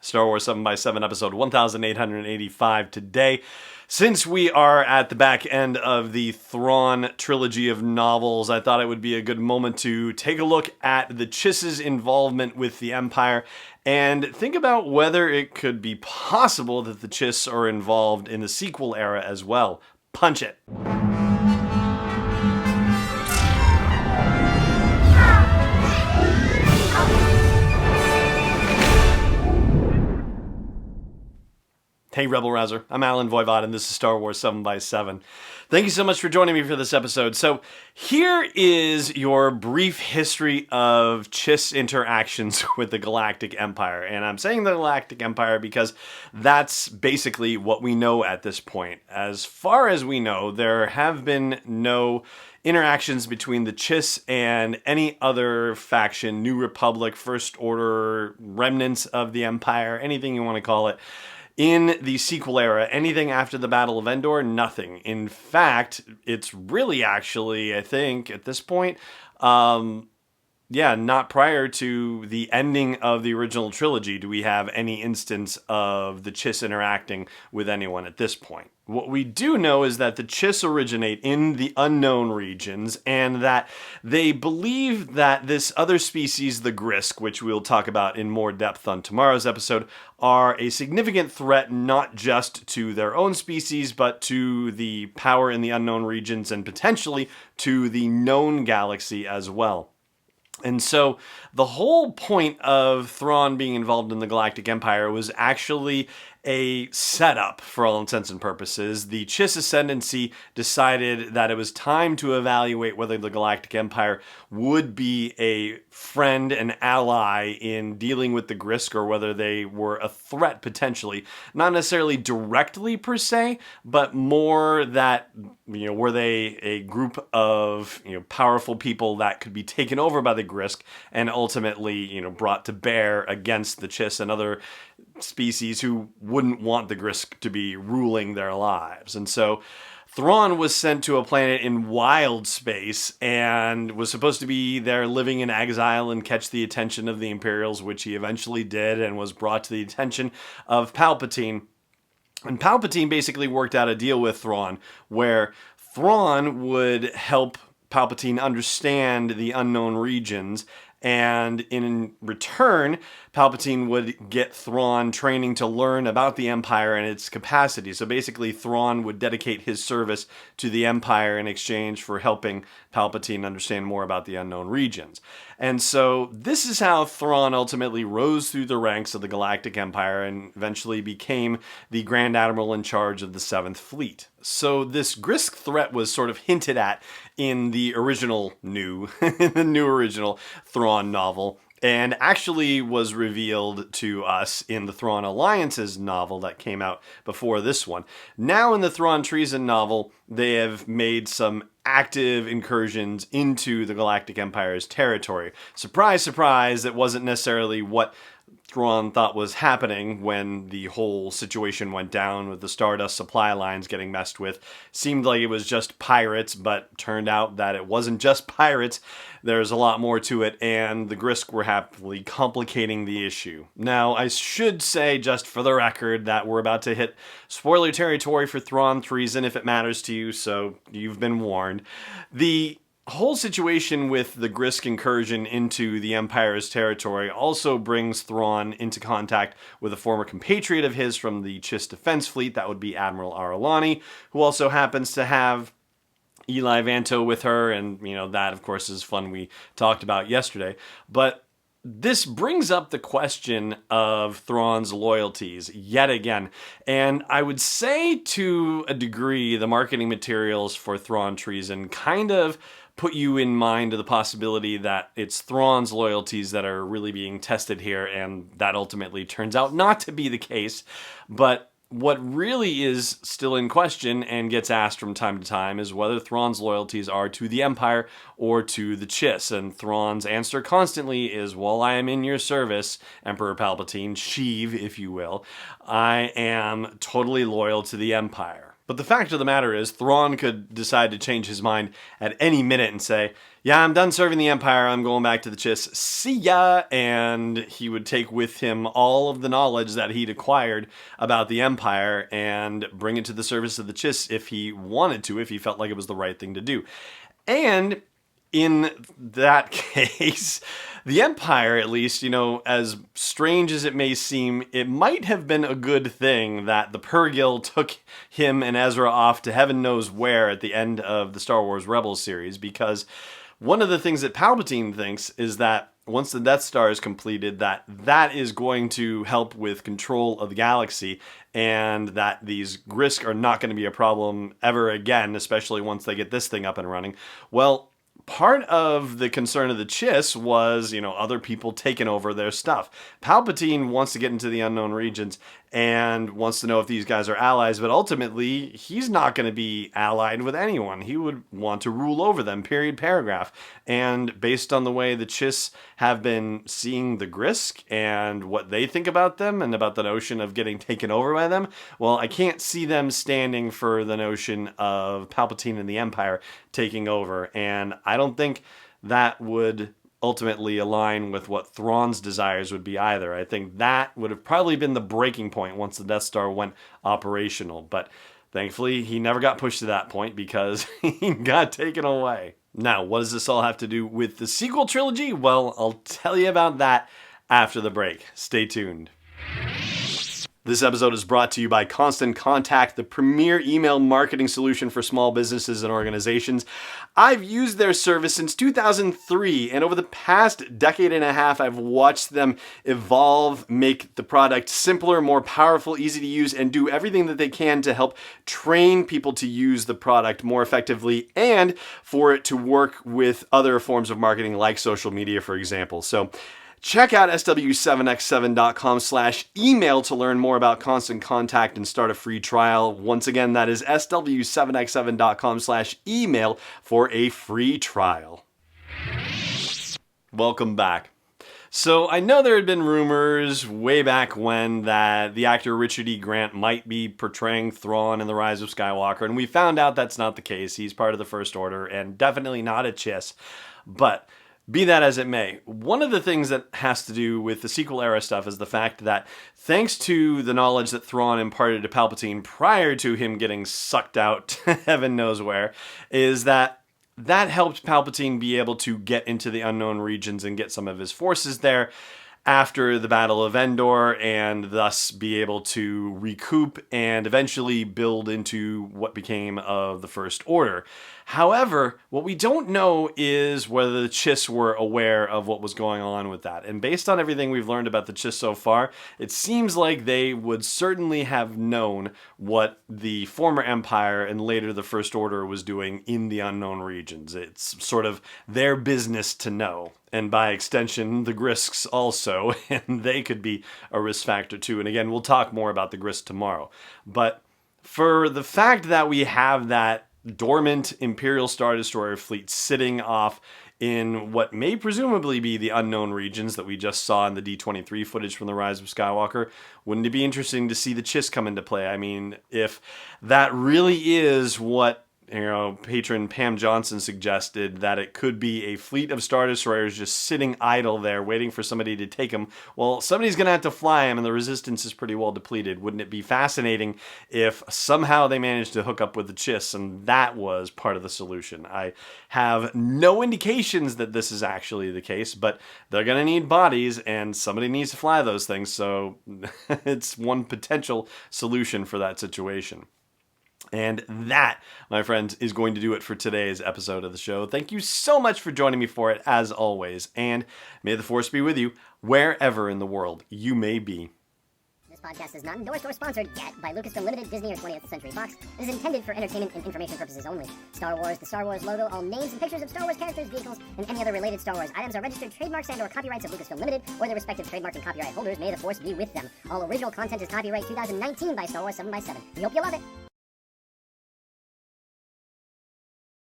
Star Wars 7x7, episode 1885 today. Since we are at the back end of the Thrawn trilogy of novels, I thought it would be a good moment to take a look at the Chiss's involvement with the Empire and think about whether it could be possible that the Chiss are involved in the sequel era as well. Punch it. Hey Rebel Rouser, I'm Alan Voivod and this is Star Wars 7x7. Thank you so much for joining me for this episode. So here is your brief history of Chiss interactions with the Galactic Empire. And I'm saying the Galactic Empire because that's basically what we know at this point. As far as we know, there have been no interactions between the Chiss and any other faction, New Republic, First Order, remnants of the Empire, anything you want to call it. In the sequel era, anything after the Battle of Endor, nothing. In fact, it's really actually, I think, at this point, not prior to the ending of the original trilogy do we have any instance of the Chiss interacting with anyone at this point. What we do know is that the Chiss originate in the unknown regions and that they believe that this other species, the Grisk, which we'll talk about in more depth on tomorrow's episode, are a significant threat not just to their own species, but to the power in the unknown regions and potentially to the known galaxy as well. And so the whole point of Thrawn being involved in the Galactic Empire was actually a setup for all intents and purposes. The Chiss Ascendancy decided that it was time to evaluate whether the Galactic Empire would be a friend and ally in dealing with the Grisk or whether they were a threat potentially. Not necessarily directly per se, but more that, were they a group of, powerful people that could be taken over by the Grisk and ultimately, brought to bear against the Chiss and other species who wouldn't want the Grisk to be ruling their lives. And so Thrawn was sent to a planet in wild space and was supposed to be there living in exile and catch the attention of the Imperials, which he eventually did and was brought to the attention of Palpatine. And Palpatine basically worked out a deal with Thrawn where Thrawn would help Palpatine understand the unknown regions, and in return, Palpatine would get Thrawn training to learn about the Empire and its capacity. So basically, Thrawn would dedicate his service to the Empire in exchange for helping Palpatine understand more about the unknown regions. And so this is how Thrawn ultimately rose through the ranks of the Galactic Empire and eventually became the Grand Admiral in charge of the 7th Fleet. So this Grisk threat was sort of hinted at in the original original Thrawn novel, and actually was revealed to us in the Thrawn Alliance's novel that came out before this one. Now in the Thrawn Treason novel, they have made some active incursions into the Galactic Empire's territory. Surprise, surprise, it wasn't necessarily what Thrawn thought was happening when the whole situation went down with the Stardust supply lines getting messed with. Seemed like it was just pirates, but turned out that it wasn't just pirates. There's a lot more to it, and the Grisk were happily complicating the issue. Now, I should say, just for the record, that we're about to hit spoiler territory for Thrawn Treason if it matters to you, so you've been warned. The whole situation with the Grisk incursion into the Empire's territory also brings Thrawn into contact with a former compatriot of his from the Chiss Defense Fleet. That would be Admiral Ar'alani, who also happens to have Eli Vanto with her, and that of course is fun we talked about yesterday. But this brings up the question of Thrawn's loyalties yet again. And I would say to a degree the marketing materials for Thrawn Treason kind of put you in mind of the possibility that it's Thrawn's loyalties that are really being tested here, and that ultimately turns out not to be the case. But what really is still in question and gets asked from time to time is whether Thrawn's loyalties are to the Empire or to the Chiss. And Thrawn's answer constantly is, while I am in your service, Emperor Palpatine, Sheev, if you will, I am totally loyal to the Empire. But the fact of the matter is, Thrawn could decide to change his mind at any minute and say, yeah, I'm done serving the Empire, I'm going back to the Chiss, see ya! And he would take with him all of the knowledge that he'd acquired about the Empire and bring it to the service of the Chiss if he wanted to, if he felt like it was the right thing to do. And in that case, the Empire, at least, as strange as it may seem, it might have been a good thing that the purgill took him and Ezra off to heaven knows where at the end of the Star Wars Rebels series, because one of the things that Palpatine thinks is that once the Death Star is completed, that is going to help with control of the galaxy, and that these Grisk are not going to be a problem ever again, especially once they get this thing up and running. Well, part of the concern of the Chiss was, other people taking over their stuff. Palpatine wants to get into the unknown regions and wants to know if these guys are allies, but ultimately, he's not going to be allied with anyone. He would want to rule over them, period, paragraph. And based on the way the Chiss have been seeing the Grisk and what they think about them and about the notion of getting taken over by them, well, I can't see them standing for the notion of Palpatine and the Empire taking over. And I don't think that would ultimately align with what Thrawn's desires would be either. I think that would have probably been the breaking point once the Death Star went operational. But thankfully, he never got pushed to that point because he got taken away. Now, what does this all have to do with the sequel trilogy? Well, I'll tell you about that after the break. Stay tuned. This episode is brought to you by Constant Contact, the premier email marketing solution for small businesses and organizations. I've used their service since 2003, and over the past decade and a half, I've watched them evolve, make the product simpler, more powerful, easy to use, and do everything that they can to help train people to use the product more effectively and for it to work with other forms of marketing like social media, for example. So check out sw7x7.com/email to learn more about Constant Contact and start a free trial. Once again, that is sw7x7.com/email for a free trial. Welcome back. So I know there had been rumors way back when that the actor Richard E. Grant might be portraying Thrawn in The Rise of Skywalker, and we found out that's not the case. He's part of the First Order and definitely not a Chiss. But be that as it may, one of the things that has to do with the sequel era stuff is the fact that thanks to the knowledge that Thrawn imparted to Palpatine prior to him getting sucked out to heaven knows where, is that helped Palpatine be able to get into the unknown regions and get some of his forces there after the Battle of Endor, and thus be able to recoup and eventually build into what became of the First Order. However, what we don't know is whether the Chiss were aware of what was going on with that. And based on everything we've learned about the Chiss so far, it seems like they would certainly have known what the former Empire and later the First Order was doing in the unknown regions. It's sort of their business to know. And by extension, the Grisks also, and they could be a risk factor too. And again, we'll talk more about the Grisks tomorrow. But for the fact that we have that dormant Imperial Star Destroyer fleet sitting off in what may presumably be the unknown regions that we just saw in the D23 footage from The Rise of Skywalker, wouldn't it be interesting to see the Chiss come into play? I mean, if that really is what patron Pam Johnson suggested, that it could be a fleet of Star Destroyers just sitting idle there waiting for somebody to take them. Well, somebody's going to have to fly them, and the resistance is pretty well depleted. Wouldn't it be fascinating if somehow they managed to hook up with the Chiss and that was part of the solution? I have no indications that this is actually the case, but they're going to need bodies, and somebody needs to fly those things, so it's one potential solution for that situation. And that, my friends, is going to do it for today's episode of the show. Thank you so much for joining me for it, as always. And may the Force be with you wherever in the world you may be. This podcast is not endorsed or sponsored yet by Lucasfilm Limited, Disney, or 20th Century Fox. It is intended for entertainment and information purposes only. Star Wars, the Star Wars logo, all names and pictures of Star Wars characters, vehicles, and any other related Star Wars items are registered trademarks and/or copyrights of Lucasfilm Limited or their respective trademark and copyright holders. May the Force be with them. All original content is copyright 2019 by Star Wars 7x7. We hope you love it.